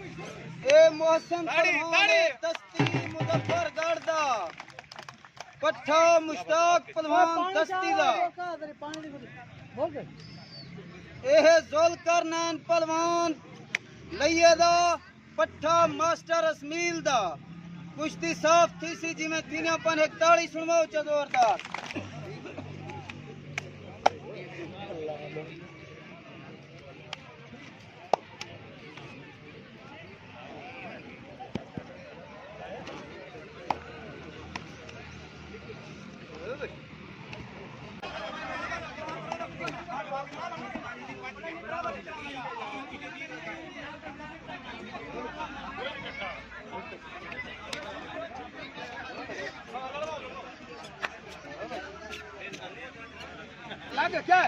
ए मोहसिन पहलवान दस्ती मुजफ्फरगढ़ दा पट्ठा मुश्ताक पहलवान दस्ती दा एह जुल्कर नैन पहलवान लइए दा पट्ठा मास्टर असमील दा कुश्ती साफ थी सी जिमें 3:41 सुनवाओ च जोरदार लग क्या